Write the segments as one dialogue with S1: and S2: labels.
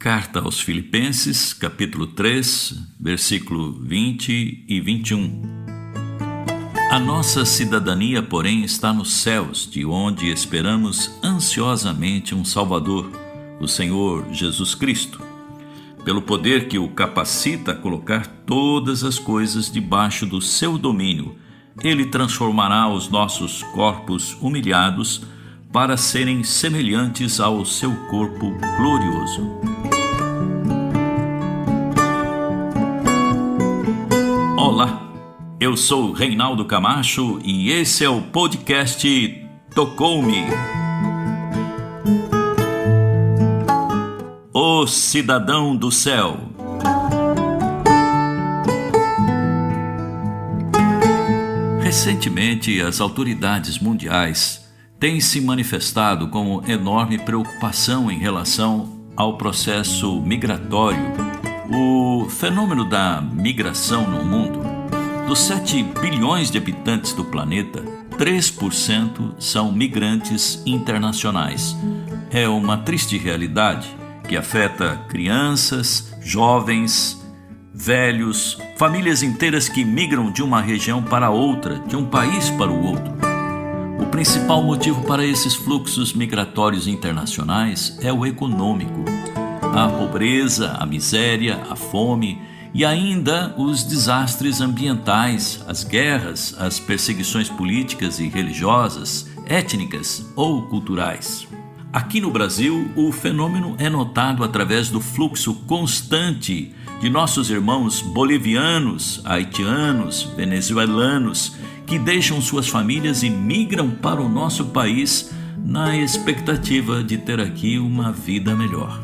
S1: Carta aos Filipenses, capítulo 3, versículo 20 e 21. A nossa cidadania, porém, está nos céus, de onde esperamos ansiosamente um Salvador, o Senhor Jesus Cristo. Pelo poder que o capacita a colocar todas as coisas debaixo do seu domínio, ele transformará os nossos corpos humilhados para serem semelhantes ao seu corpo glorioso. Olá, eu sou Reinaldo Camacho e esse é o podcast Tocou-me. O Cidadão do Céu. Recentemente, as autoridades mundiais têm se manifestado com enorme preocupação em relação ao processo migratório. O fenômeno da migração no mundo, dos 7 bilhões de habitantes do planeta, 3% são migrantes internacionais. É uma triste realidade que afeta crianças, jovens, velhos, famílias inteiras que migram de uma região para outra, de um país para o outro. O principal motivo para esses fluxos migratórios internacionais é o econômico. A pobreza, a miséria, a fome e ainda os desastres ambientais, as guerras, as perseguições políticas e religiosas, étnicas ou culturais. Aqui no Brasil, o fenômeno é notado através do fluxo constante de nossos irmãos bolivianos, haitianos, venezuelanos, que deixam suas famílias e migram para o nosso país na expectativa de ter aqui uma vida melhor.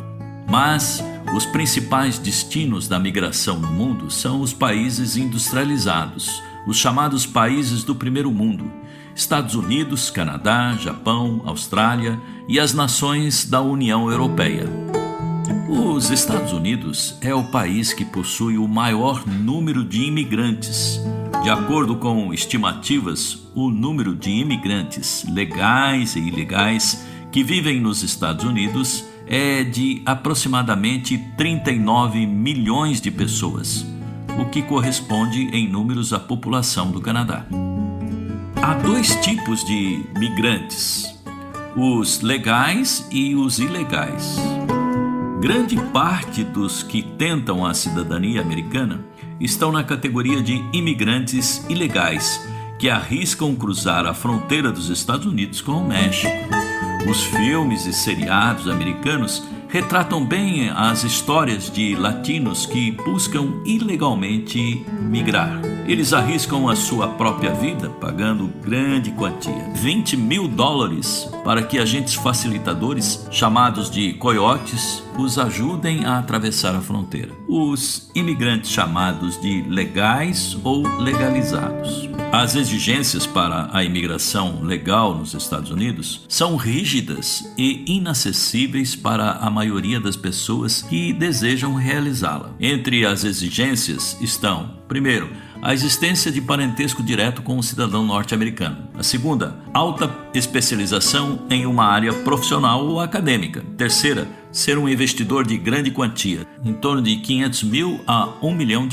S1: Mas os principais destinos da migração no mundo são os países industrializados, os chamados países do primeiro mundo, Estados Unidos, Canadá, Japão, Austrália e as nações da União Europeia. Os Estados Unidos é o país que possui o maior número de imigrantes. De acordo com estimativas, o número de imigrantes legais e ilegais que vivem nos Estados Unidos é de aproximadamente 39 milhões de pessoas, o que corresponde em números à população do Canadá. Há 2 tipos de migrantes, os legais e os ilegais. Grande parte dos que tentam a cidadania americana estão na categoria de imigrantes ilegais, que arriscam cruzar a fronteira dos Estados Unidos com o México. Os filmes e seriados americanos retratam bem as histórias de latinos que buscam ilegalmente migrar. Eles arriscam a sua própria vida pagando grande quantia, $20 mil, para que agentes facilitadores, chamados de coiotes, os ajudem a atravessar a fronteira. Os imigrantes chamados de legais ou legalizados. As exigências para a imigração legal nos Estados Unidos são rígidas e inacessíveis para a maioria das pessoas que desejam realizá-la. Entre as exigências estão, primeiro, a existência de parentesco direto com o cidadão norte-americano. A segunda, alta especialização em uma área profissional ou acadêmica. Terceira, ser um investidor de grande quantia, em torno de $500 mil a $1 milhão.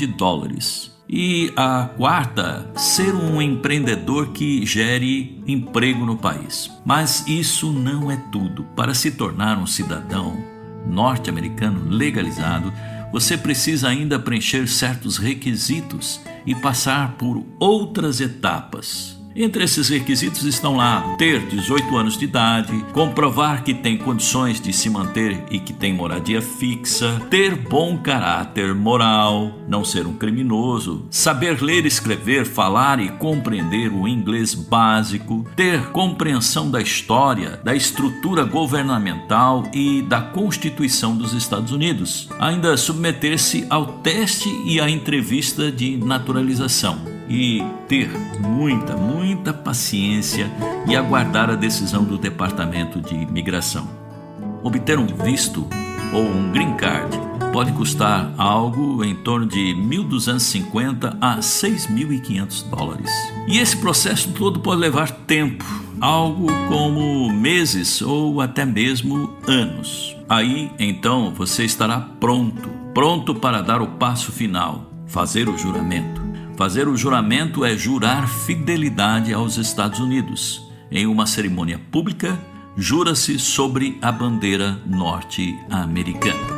S1: E a quarta, ser um empreendedor que gere emprego no país. Mas isso não é tudo. Para se tornar um cidadão norte-americano legalizado, você precisa ainda preencher certos requisitos e passar por outras etapas. Entre esses requisitos estão lá ter 18 anos de idade, comprovar que tem condições de se manter e que tem moradia fixa, ter bom caráter moral, não ser um criminoso, saber ler, escrever, falar e compreender o inglês básico, ter compreensão da história, da estrutura governamental e da Constituição dos Estados Unidos, ainda submeter-se ao teste e à entrevista de naturalização. E ter muita paciência e aguardar a decisão do Departamento de Imigração. Obter um visto ou um green card pode custar algo em torno de $1.250 a $6.500. E esse processo todo pode levar tempo, algo como meses ou até mesmo anos. Aí, então, você estará pronto para dar o passo final, fazer o juramento. Fazer o juramento é jurar fidelidade aos Estados Unidos. Em uma cerimônia pública, jura-se sobre a bandeira norte-americana.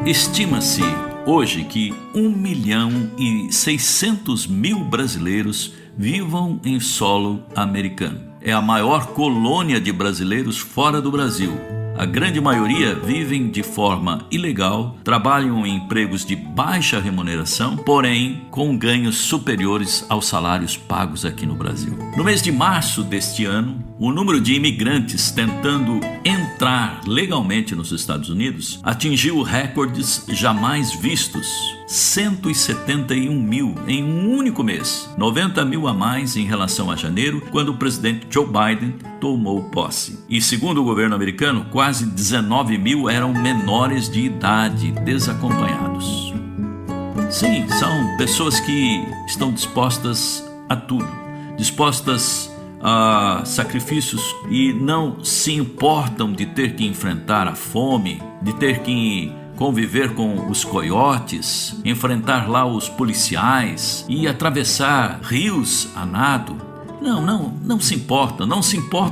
S1: Estima-se hoje que 1.600.000 brasileiros vivam em solo americano. É a maior colônia de brasileiros fora do Brasil. A grande maioria vivem de forma ilegal, trabalham em empregos de baixa remuneração, porém com ganhos superiores aos salários pagos aqui no Brasil. No mês de março deste ano, o número de imigrantes tentando entrar legalmente nos Estados Unidos atingiu recordes jamais vistos. 171.000 em um único mês, 90.000 a mais em relação a janeiro, quando o presidente Joe Biden tomou posse. E segundo o governo americano, quase 19.000 eram menores de idade, desacompanhados. Sim, são pessoas que estão dispostas a tudo, dispostas a sacrifícios e não se importam de ter que enfrentar a fome, de ter que conviver com os coiotes, enfrentar lá os policiais e atravessar rios a nado. Não se importam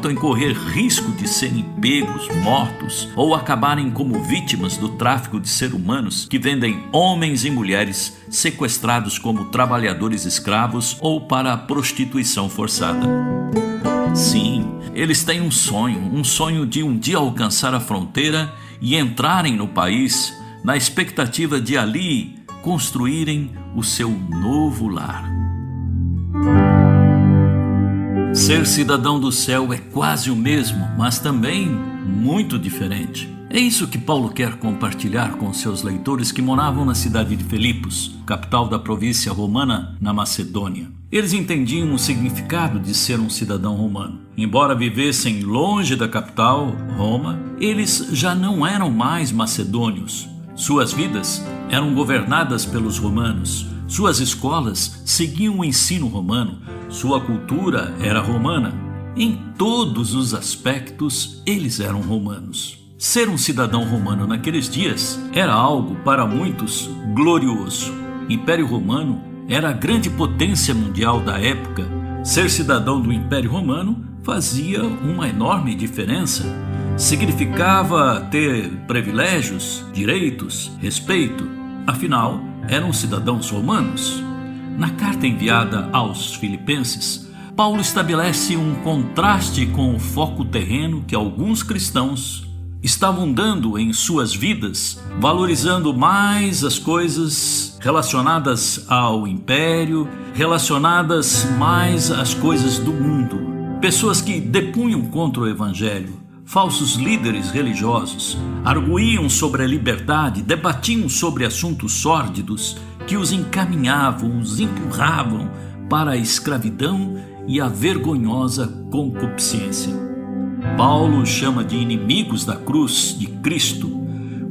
S1: em correr risco de serem pegos, mortos ou acabarem como vítimas do tráfico de seres humanos que vendem homens e mulheres sequestrados como trabalhadores escravos ou para a prostituição forçada. Sim, eles têm um sonho de um dia alcançar a fronteira e entrarem no país na expectativa de ali construírem o seu novo lar. Ser cidadão do céu é quase o mesmo, mas também muito diferente. É isso que Paulo quer compartilhar com seus leitores que moravam na cidade de Filipos, capital da província romana na Macedônia. Eles entendiam o significado de ser um cidadão romano. Embora vivessem longe da capital, Roma, eles já não eram mais macedônios. Suas vidas eram governadas pelos romanos. Suas escolas seguiam o ensino romano. Sua cultura era romana. Em todos os aspectos, eles eram romanos. Ser um cidadão romano naqueles dias era algo para muitos glorioso. Império Romano era a grande potência mundial da época. Ser cidadão do Império Romano fazia uma enorme diferença. Significava ter privilégios, direitos, respeito. Afinal, eram cidadãos romanos. Na carta enviada aos Filipenses, Paulo estabelece um contraste com o foco terreno que alguns cristãos estavam dando em suas vidas, valorizando mais as coisas relacionadas ao império, relacionadas mais às coisas do mundo. Pessoas que depunham contra o evangelho, falsos líderes religiosos, arguíam sobre a liberdade, debatiam sobre assuntos sórdidos que os encaminhavam, os empurravam para a escravidão e a vergonhosa concupiscência. Paulo chama de inimigos da cruz de Cristo.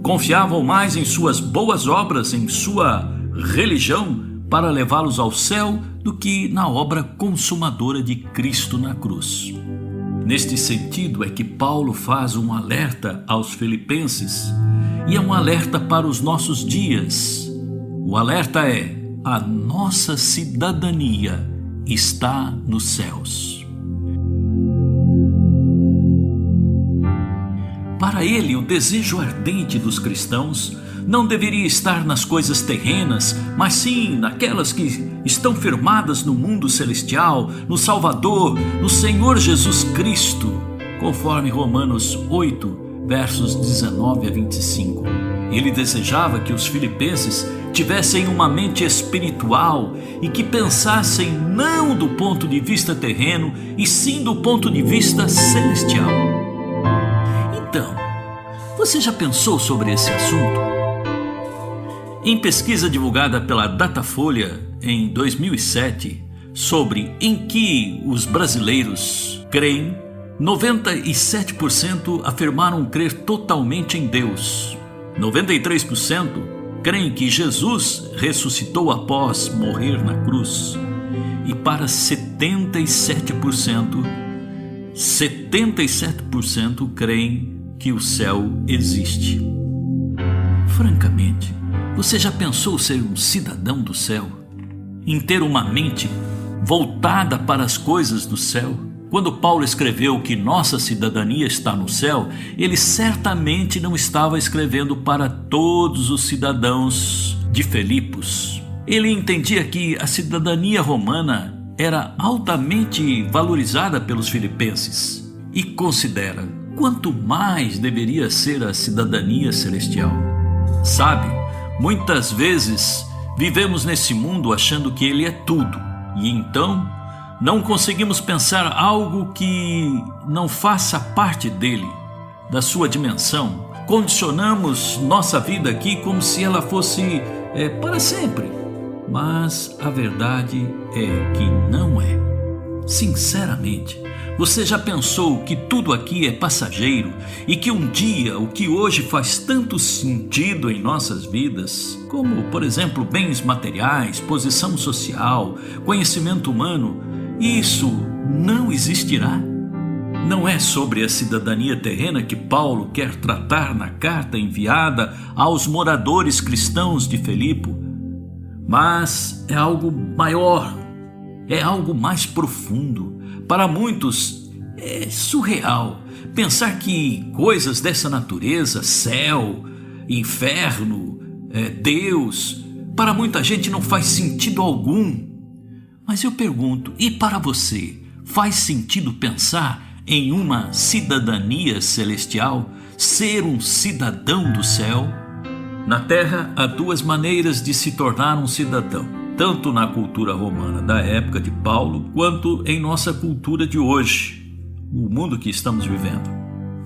S1: Confiavam mais em suas boas obras, em sua religião, para levá-los ao céu do que na obra consumadora de Cristo na cruz. Neste sentido é que Paulo faz um alerta aos filipenses e é um alerta para os nossos dias. O alerta é: a nossa cidadania está nos céus. Para ele, o desejo ardente dos cristãos não deveria estar nas coisas terrenas, mas sim naquelas que estão firmadas no mundo celestial, no Salvador, no Senhor Jesus Cristo, conforme Romanos 8, versos 19 a 25. Ele desejava que os filipenses tivessem uma mente espiritual e que pensassem não do ponto de vista terreno, e sim do ponto de vista celestial. Então, você já pensou sobre esse assunto? Em pesquisa divulgada pela Datafolha em 2007 sobre em que os brasileiros creem, 97% afirmaram crer totalmente em Deus. 93% creem que Jesus ressuscitou após morrer na cruz. E para 77% creem que o céu existe. Francamente, você já pensou ser um cidadão do céu? Em ter uma mente voltada para as coisas do céu? Quando Paulo escreveu que nossa cidadania está no céu, ele certamente não estava escrevendo para todos os cidadãos de Filipos. Ele entendia que a cidadania romana era altamente valorizada pelos filipenses e considera quanto mais deveria ser a cidadania celestial. Sabe, muitas vezes vivemos nesse mundo achando que ele é tudo e então não conseguimos pensar algo que não faça parte dele, da sua dimensão. Condicionamos nossa vida aqui como se ela fosse para sempre. Mas a verdade é que não é. Sinceramente, você já pensou que tudo aqui é passageiro e que um dia o que hoje faz tanto sentido em nossas vidas, como, por exemplo, bens materiais, posição social, conhecimento humano, isso não existirá? Não é sobre a cidadania terrena que Paulo quer tratar na carta enviada aos moradores cristãos de Filipe, mas é algo maior, é algo mais profundo. Para muitos é surreal pensar que coisas dessa natureza, céu, inferno, Deus, para muita gente não faz sentido algum. Mas eu pergunto, e para você, faz sentido pensar em uma cidadania celestial, ser um cidadão do céu? Na Terra há duas maneiras de se tornar um cidadão, tanto na cultura romana da época de Paulo, quanto em nossa cultura de hoje, o mundo que estamos vivendo.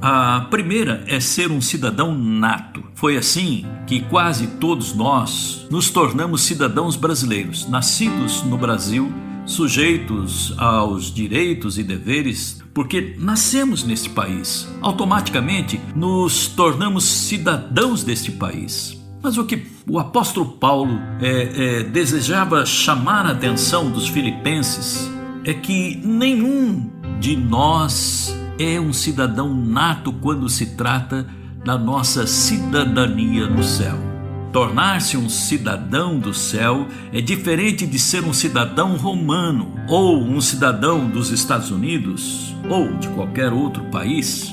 S1: A primeira é ser um cidadão nato. Foi assim que quase todos nós nos tornamos cidadãos brasileiros, nascidos no Brasil, sujeitos aos direitos e deveres, porque nascemos neste país. Automaticamente nos tornamos cidadãos deste país. Mas o que o apóstolo Paulo desejava chamar a atenção dos filipenses é que nenhum de nós é um cidadão nato quando se trata da nossa cidadania no céu. Tornar-se um cidadão do céu é diferente de ser um cidadão romano ou um cidadão dos Estados Unidos ou de qualquer outro país.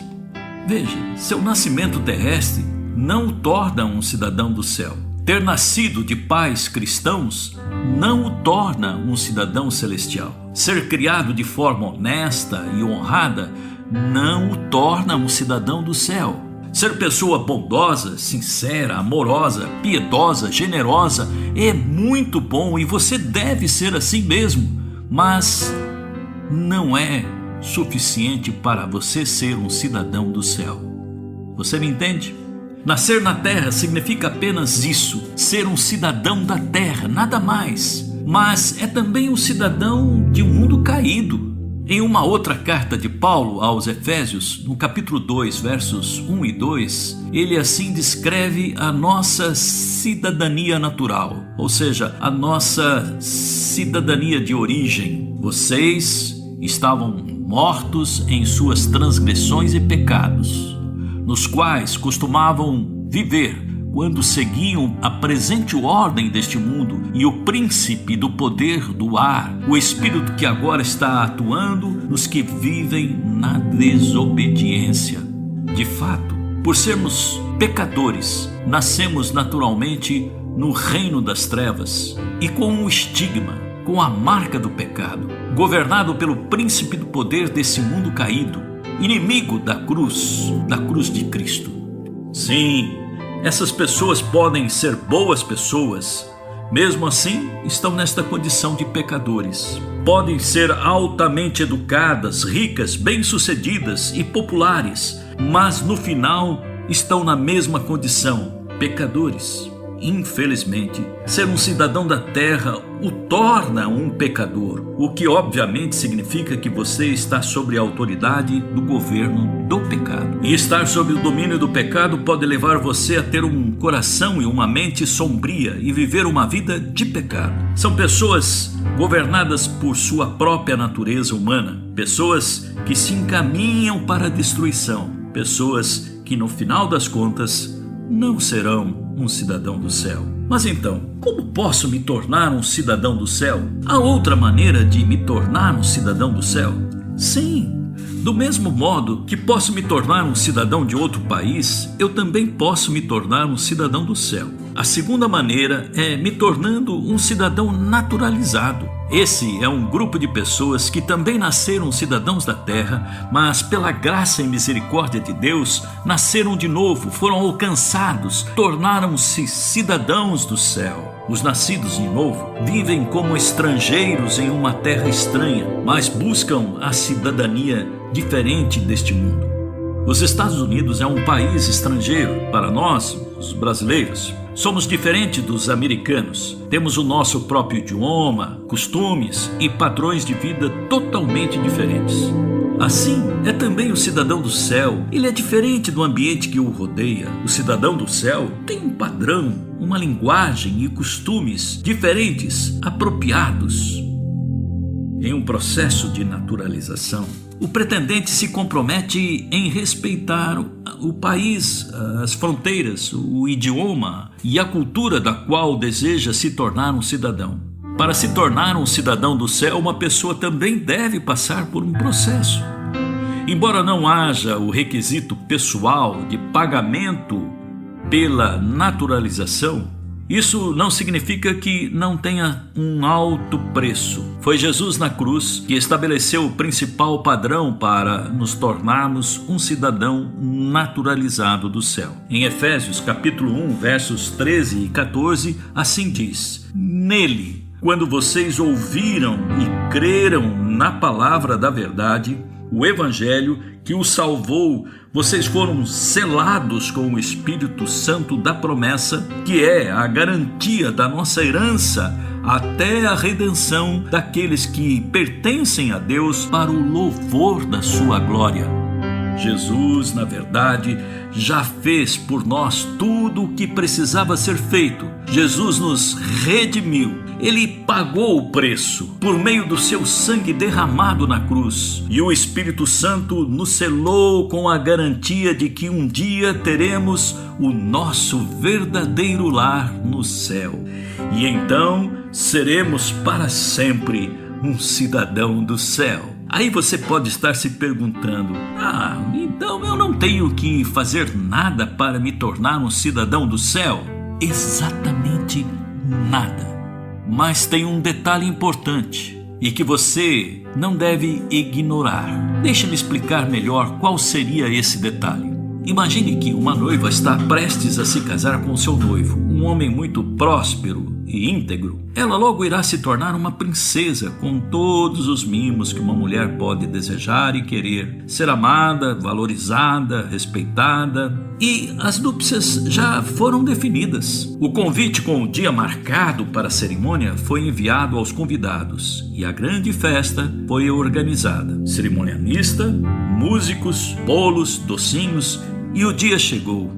S1: Veja, seu nascimento terrestre não o torna um cidadão do céu. Ter nascido de pais cristãos não o torna um cidadão celestial. Ser criado de forma honesta e honrada não o torna um cidadão do céu. Ser pessoa bondosa, sincera, amorosa, piedosa, generosa é muito bom e você deve ser assim mesmo, mas não é suficiente para você ser um cidadão do céu. Você me entende? Nascer na terra significa apenas isso, ser um cidadão da terra, nada mais. Mas é também um cidadão de um mundo caído. Em uma outra carta de Paulo aos Efésios, no capítulo 2, versos 1 e 2, ele assim descreve a nossa cidadania natural, ou seja, a nossa cidadania de origem. Vocês estavam mortos em suas transgressões e pecados, nos quais costumavam viver quando seguiam a presente ordem deste mundo e o príncipe do poder do ar, o espírito que agora está atuando nos que vivem na desobediência. De fato, por sermos pecadores, nascemos naturalmente no reino das trevas e com um estigma, com a marca do pecado, governado pelo príncipe do poder desse mundo caído, inimigo da cruz de Cristo. Sim, essas pessoas podem ser boas pessoas, mesmo assim estão nesta condição de pecadores. Podem ser altamente educadas, ricas, bem-sucedidas e populares, mas no final estão na mesma condição, pecadores. Infelizmente, ser um cidadão da terra o torna um pecador, o que obviamente significa que você está sob a autoridade do governo do pecado. E estar sob o domínio do pecado pode levar você a ter um coração e uma mente sombria e viver uma vida de pecado. São pessoas governadas por sua própria natureza humana, pessoas que se encaminham para a destruição, pessoas que no final das contas não serão um cidadão do céu. Mas então, como posso me tornar um cidadão do céu? Há outra maneira de me tornar um cidadão do céu? Sim. Do mesmo modo que posso me tornar um cidadão de outro país, eu também posso me tornar um cidadão do céu. A segunda maneira é me tornando um cidadão naturalizado. Esse é um grupo de pessoas que também nasceram cidadãos da terra, mas pela graça e misericórdia de Deus, nasceram de novo, foram alcançados, tornaram-se cidadãos do céu. Os nascidos de novo vivem como estrangeiros em uma terra estranha, mas buscam a cidadania diferente deste mundo. Os Estados Unidos é um país estrangeiro para nós, os brasileiros. Somos diferentes dos americanos. Temos o nosso próprio idioma, costumes e padrões de vida totalmente diferentes. Assim, é também o cidadão do céu. Ele é diferente do ambiente que o rodeia. O cidadão do céu tem um padrão, uma linguagem e costumes diferentes, apropriados. Em um processo de naturalização, o pretendente se compromete em respeitar o país, as fronteiras, o idioma e a cultura da qual deseja se tornar um cidadão. Para se tornar um cidadão do céu, uma pessoa também deve passar por um processo. Embora não haja o requisito pessoal de pagamento pela naturalização, isso não significa que não tenha um alto preço. Foi Jesus na cruz que estabeleceu o principal padrão para nos tornarmos um cidadão naturalizado do céu. Em Efésios capítulo 1, versos 13 e 14, assim diz: Nele, quando vocês ouviram e creram na palavra da verdade, o Evangelho que os salvou, vocês foram selados com o Espírito Santo da promessa, que é a garantia da nossa herança até a redenção daqueles que pertencem a Deus para o louvor da sua glória. Jesus, na verdade, já fez por nós tudo o que precisava ser feito. Jesus nos redimiu. Ele pagou o preço por meio do seu sangue derramado na cruz. E o Espírito Santo nos selou com a garantia de que um dia teremos o nosso verdadeiro lar no céu. E então seremos para sempre um cidadão do céu. Aí você pode estar se perguntando: então eu não tenho que fazer nada para me tornar um cidadão do céu? Exatamente nada. Mas tem um detalhe importante e que você não deve ignorar. Deixe-me explicar melhor qual seria esse detalhe. Imagine que uma noiva está prestes a se casar com seu noivo, um homem muito próspero e íntegro. Ela logo irá se tornar uma princesa com todos os mimos que uma mulher pode desejar e querer. Ser amada, valorizada, respeitada. E as núpcias já foram definidas. O convite com o dia marcado para a cerimônia foi enviado aos convidados e a grande festa foi organizada. Cerimonialista, músicos, bolos, docinhos, e o dia chegou.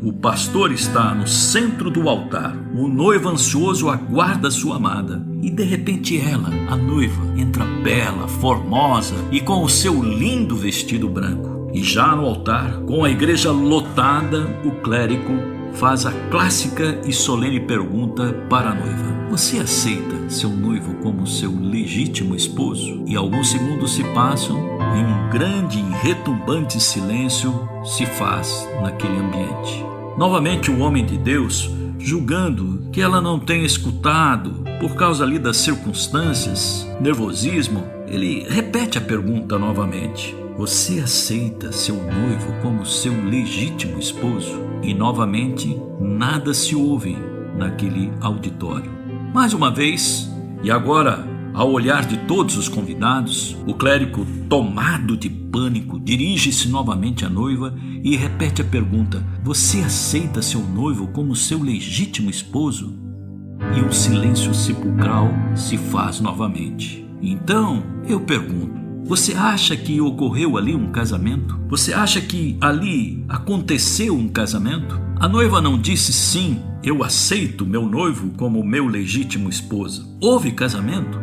S1: O pastor está no centro do altar. O noivo ansioso aguarda sua amada. E de repente ela, a noiva, entra bela, formosa e com o seu lindo vestido branco. E já no altar, com a igreja lotada, o clérigo faz a clássica e solene pergunta para a noiva: você aceita seu noivo como seu legítimo esposo? E alguns segundos se passam e um grande e retumbante silêncio se faz naquele ambiente. Novamente o homem de Deus, julgando que ela não tenha escutado por causa ali das circunstâncias, nervosismo, ele repete a pergunta novamente: você aceita seu noivo como seu legítimo esposo? E novamente nada se ouve naquele auditório. Mais uma vez, e agora ao olhar de todos os convidados, o clérigo, tomado de pânico, dirige-se novamente à noiva e repete a pergunta: você aceita seu noivo como seu legítimo esposo? E um silêncio sepulcral se faz novamente. Então eu pergunto: você acha que ocorreu ali um casamento? Você acha que ali aconteceu um casamento? A noiva não disse: sim, eu aceito meu noivo como meu legítimo esposo. Houve casamento?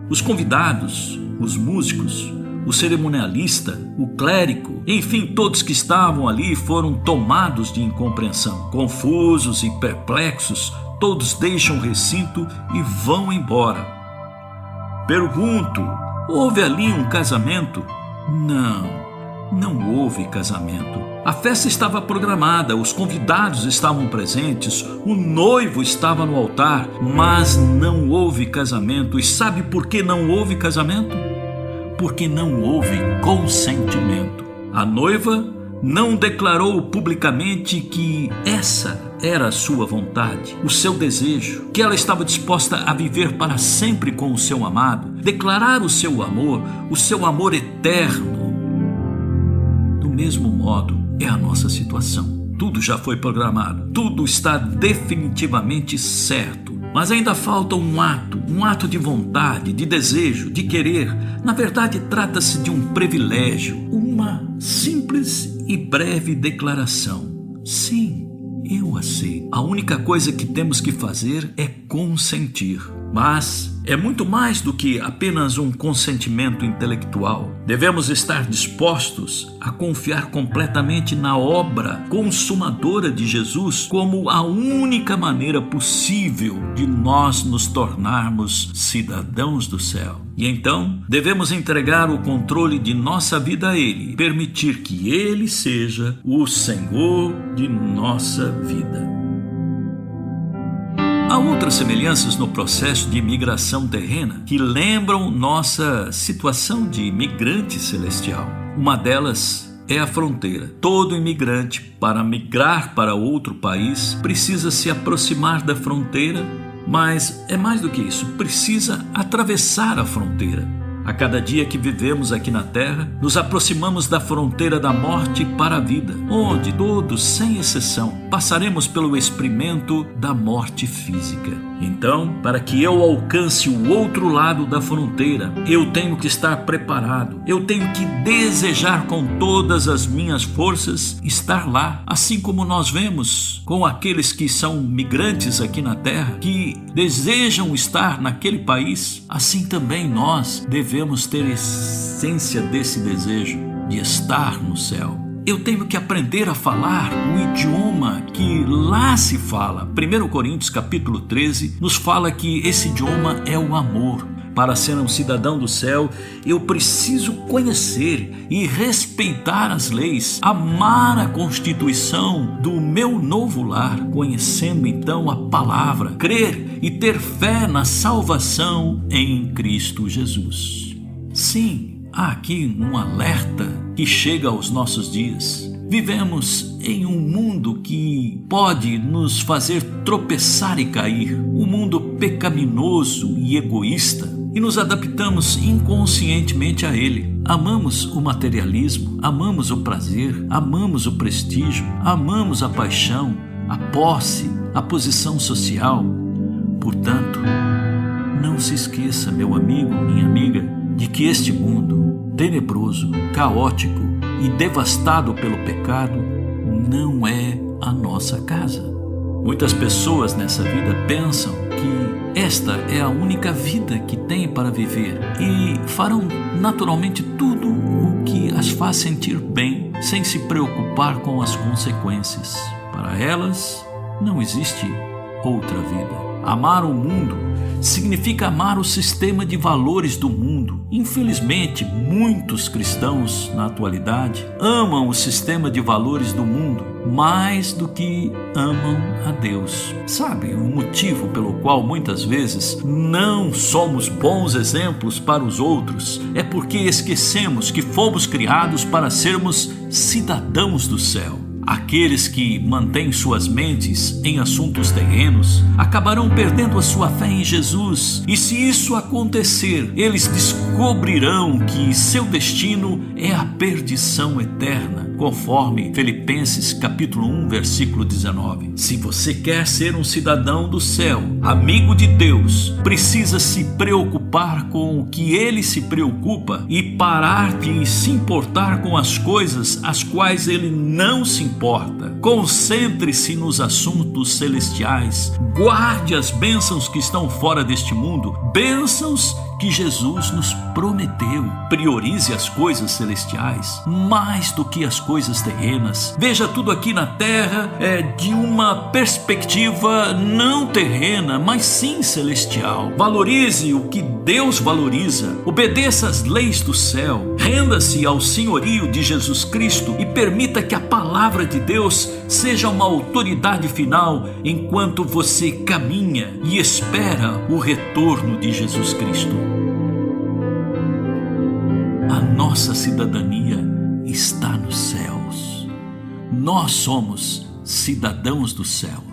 S1: Os convidados, os músicos, o cerimonialista, o clérigo, enfim, todos que estavam ali foram tomados de incompreensão. Confusos e perplexos, todos deixam o recinto e vão embora. Pergunto: houve ali um casamento? Não houve casamento. A festa estava programada, os convidados estavam presentes, o noivo estava no altar, mas não houve casamento. E sabe por que não houve casamento? Porque não houve consentimento. A noiva não declarou publicamente que essa era a sua vontade, o seu desejo, que ela estava disposta a viver para sempre com o seu amado, declarar o seu amor eterno. Do mesmo modo, é a nossa situação. Tudo já foi programado, tudo está definitivamente certo, mas ainda falta um ato de vontade, de desejo, de querer. Na verdade, trata-se de um privilégio, uma simples e breve declaração. Sim, eu aceito. A única coisa que temos que fazer é consentir. Mas é muito mais do que apenas um consentimento intelectual. Devemos estar dispostos a confiar completamente na obra consumadora de Jesus como a única maneira possível de nós nos tornarmos cidadãos do céu. E então, devemos entregar o controle de nossa vida a Ele, permitir que Ele seja o Senhor de nossa vida. Há outras semelhanças no processo de imigração terrena que lembram nossa situação de imigrante celestial. Uma delas é a fronteira. Todo imigrante, para migrar para outro país, precisa se aproximar da fronteira, mas é mais do que isso, precisa atravessar a fronteira. A cada dia que vivemos aqui na Terra, nos aproximamos da fronteira da morte para a vida, onde todos, sem exceção, passaremos pelo experimento da morte física. Então, para que eu alcance o outro lado da fronteira, eu tenho que estar preparado, eu tenho que desejar com todas as minhas forças estar lá, assim como nós vemos com aqueles que são migrantes aqui na Terra, que desejam estar naquele país, assim também nós devemos ter a essência desse desejo de estar no céu. Eu tenho que aprender a falar o idioma que lá se fala. 1 Coríntios capítulo 13 nos fala que esse idioma é o amor. Para ser um cidadão do céu, eu preciso conhecer e respeitar as leis, amar a Constituição do meu novo lar, conhecendo então a palavra, crer e ter fé na salvação em Cristo Jesus. Sim, há aqui um alerta que chega aos nossos dias. Vivemos em um mundo que pode nos fazer tropeçar e cair, um mundo pecaminoso e egoísta, e nos adaptamos inconscientemente a ele. Amamos o materialismo, amamos o prazer, amamos o prestígio, amamos a paixão, a posse, a posição social. Portanto, não se esqueça, meu amigo, minha amiga, de que este mundo tenebroso, caótico e devastado pelo pecado não é a nossa casa. Muitas pessoas nessa vida pensam que esta é a única vida que têm para viver e farão naturalmente tudo o que as faz sentir bem, sem se preocupar com as consequências. Para elas, não existe outra vida. Amar o mundo significa amar o sistema de valores do mundo. Infelizmente, muitos cristãos na atualidade amam o sistema de valores do mundo mais do que amam a Deus. Sabe o motivo pelo qual muitas vezes não somos bons exemplos para os outros? É porque esquecemos que fomos criados para sermos cidadãos do céu. Aqueles que mantêm suas mentes em assuntos terrenos acabarão perdendo a sua fé em Jesus. E se isso acontecer, eles descobrirão que seu destino é a perdição eterna, conforme Filipenses capítulo 1, versículo 19. Se você quer ser um cidadão do céu, amigo de Deus, precisa se preocupar com o que Ele se preocupa e parar de se importar com as coisas às quais Ele não se importa. Concentre-se nos assuntos celestiais. Guarde as bênçãos que estão fora deste mundo, bênçãos que Jesus nos prometeu. Priorize as coisas celestiais mais do que as coisas terrenas. Veja tudo aqui na terra de uma perspectiva não terrena, mas sim celestial. Valorize o que Deus valoriza. Obedeça às leis do céu. Renda-se ao senhorio de Jesus Cristo e permita que a palavra de Deus seja uma autoridade final enquanto você caminha e espera o retorno de Jesus Cristo. A nossa cidadania está nos céus. Nós somos cidadãos do céu.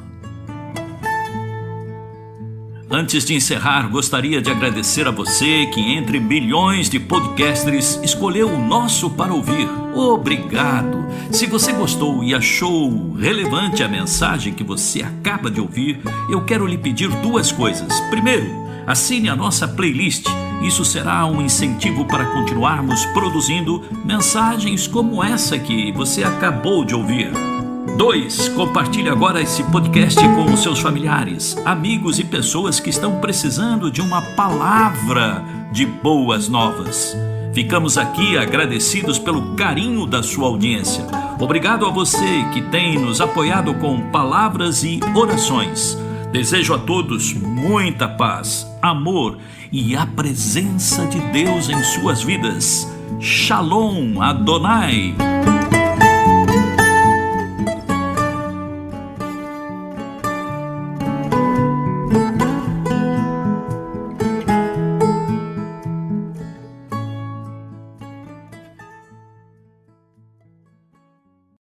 S1: Antes de encerrar, gostaria de agradecer a você que, entre milhões de podcasters, escolheu o nosso para ouvir. Obrigado! Se você gostou e achou relevante a mensagem que você acaba de ouvir, eu quero lhe pedir duas coisas. Primeiro, assine a nossa playlist. Isso será um incentivo para continuarmos produzindo mensagens como essa que você acabou de ouvir. 2. Compartilhe agora esse podcast com os seus familiares, amigos e pessoas que estão precisando de uma palavra de boas novas. Ficamos aqui agradecidos pelo carinho da sua audiência. Obrigado a você que tem nos apoiado com palavras e orações. Desejo a todos muita paz, amor e a presença de Deus em suas vidas. Shalom Adonai.